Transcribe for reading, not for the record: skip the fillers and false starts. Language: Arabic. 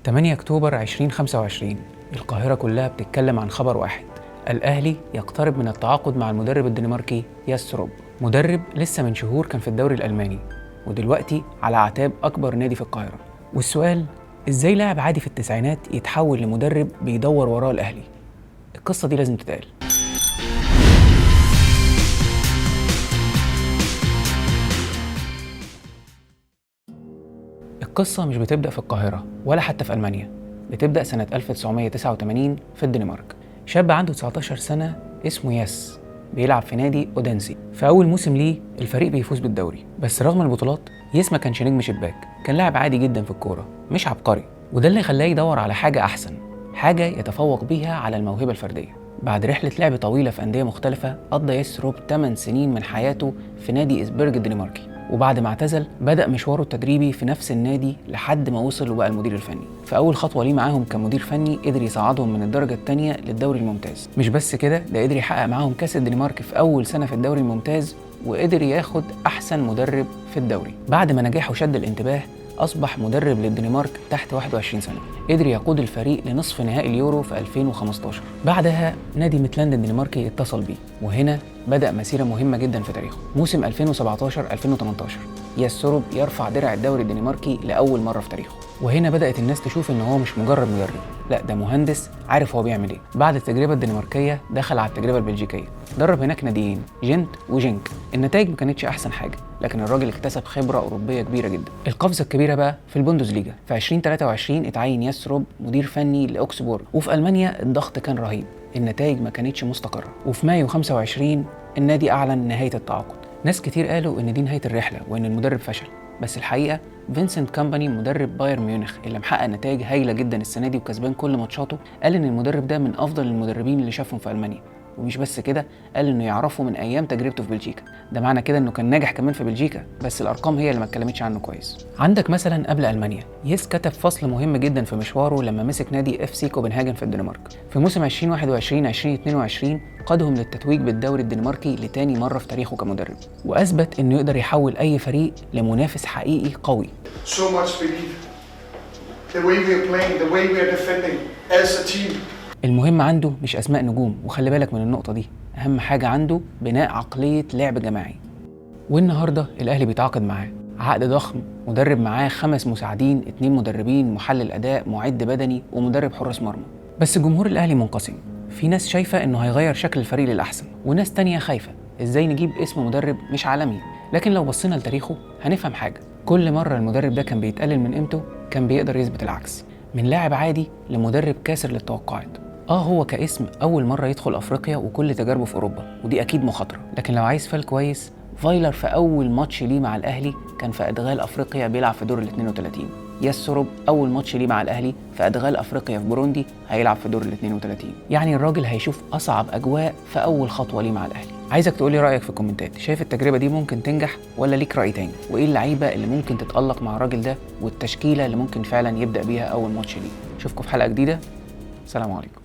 8 أكتوبر 2025 القاهرة كلها بتتكلم عن خبر واحد: الأهلي يقترب من التعاقد مع المدرب الدنماركي ياس روب. مدرب لسه من شهور كان في الدوري الألماني ودلوقتي على أعتاب أكبر نادي في القاهرة. والسؤال: إزاي لاعب عادي في التسعينات يتحول لمدرب بيدور وراه الأهلي؟ القصة دي لازم تتقال. القصة مش بتبدأ في القاهرة ولا حتى في ألمانيا، بتبدأ سنة 1989 في الدنمارك. شاب عنده 19 سنة اسمه ياس بيلعب في نادي أودنسي. في أول موسم ليه الفريق بيفوز بالدوري، بس رغم البطولات ياس ما كانش نجم شباك، كان لاعب عادي جدا في الكورة، مش عبقري. وده اللي خلاه يدور على حاجة أحسن، حاجة يتفوق بيها على الموهبة الفردية. بعد رحلة لعب طويلة في أندية مختلفة قضى ياس روب 8 سنين من حياته في نادي إسبرج الدنماركي، وبعد ما اعتزل بدأ مشواره التدريبي في نفس النادي لحد ما وصل وبقى المدير الفني. في أول خطوة ليه معاهم كمدير فني قدر يصعدهم من الدرجة الثانية للدوري الممتاز. مش بس كده، ده قدر يحقق معاهم كأس الدنمارك في أول سنة في الدوري الممتاز، وقدر ياخد أحسن مدرب في الدوري. بعد ما نجاحه شد الانتباه أصبح مدرب للدنمارك تحت 21 سنة، قدر يقود الفريق لنصف نهائي اليورو في 2015. بعدها نادي ميتلاند الدنماركي اتصل بيه، وهنا بدأ مسيرة مهمة جدا في تاريخه. موسم 2017-2018 ياس روب يرفع درع الدوري الدنماركي لأول مرة في تاريخه، وهنا بدأت الناس تشوف إن هو مش مجرد مدرب، لا ده مهندس عارف هو بيعمل إيه. بعد التجربة الدنماركية دخل على التجربة البلجيكية، درب هناك ناديين جنت وجينك. النتائج ما كانتش أحسن حاجة، لكن الراجل اكتسب خبرة أوروبية كبيرة جدا. القفزة الكبيرة بقى في البوندسليجا. في 2023 اتعين ياس روب مدير فني لأوكسبورغ، وفي ألمانيا الضغط كان رهيب، النتائج ما كانتش مستقرة. وفي مايو 25 النادي أعلن نهاية التعاقد. ناس كتير قالوا إن دي نهاية الرحلة وإن المدرب فشل، بس الحقيقة فينسنت كامباني مدرب بايرن ميونخ اللي محقق نتائج هايلة جدا السنة دي وكسبان كل ماتشاته، قال إن المدرب ده من أفضل المدربين اللي شافهم في ألمانيا. ومش بس كده، قال انه يعرفه من ايام تجربته في بلجيكا. ده معنى كده انه كان ناجح كمان في بلجيكا، بس الارقام هي اللي ما اتكلمتش عنه كويس. عندك مثلا قبل المانيا ياس كتب فصل مهم جدا في مشواره لما مسك نادي اف سي كوبنهاجن في الدنمارك. في موسم 2021-2022 قادهم للتتويج بالدوري الدنماركي لتاني مره في تاريخه كمدرب، واثبت انه يقدر يحول اي فريق لمنافس حقيقي قوي. So much belief. The way we are playing, the way we are defending as a team. المهم عنده مش أسماء نجوم، وخلي بالك من النقطة دي، أهم حاجة عنده بناء عقلية لعب جماعي. والنهاردة الأهلي بيتعاقد معاه عقد ضخم، مدرب معاه 5 مساعدين، 2 مدربين، محلل أداء، معد بدني، ومدرب حراس مرمى. بس جمهور الأهلي منقسم، في ناس شايفة إنه هيغير شكل الفريق للأحسن، وناس تانية خايفة إزاي نجيب اسم مدرب مش عالمي. لكن لو بصينا لتاريخه هنفهم حاجة: كل مرة المدرب ده كان بيتقلل من قيمته كان بيقدر يثبت العكس، من لاعب عادي لمدرب كاسر للتوقعات. هو كاسم أول مرة يدخل أفريقيا وكل تجاربه في أوروبا، ودي أكيد مخاطرة. لكن لو عايز فال كويس، فايلر في أول ماتش ليه مع الأهلي كان في أدغال أفريقيا بيلعب في دور ال 32. ياس روب أول ماتش ليه مع الأهلي في أدغال أفريقيا في بوروندي هيلعب في دور ال 32. يعني الراجل هيشوف أصعب أجواء في أول خطوة ليه مع الأهلي. عايزك تقولي رأيك في الكومنتات، شايف التجربة دي ممكن تنجح ولا ليك رأي تاني؟ وإيه اللعيبة اللي ممكن تتألق مع الراجل ده، والتشكيلة اللي ممكن فعلا يبدأ بيها أول ماتش ليه؟ أشوفكم في حلقة جديدة، سلام عليكم.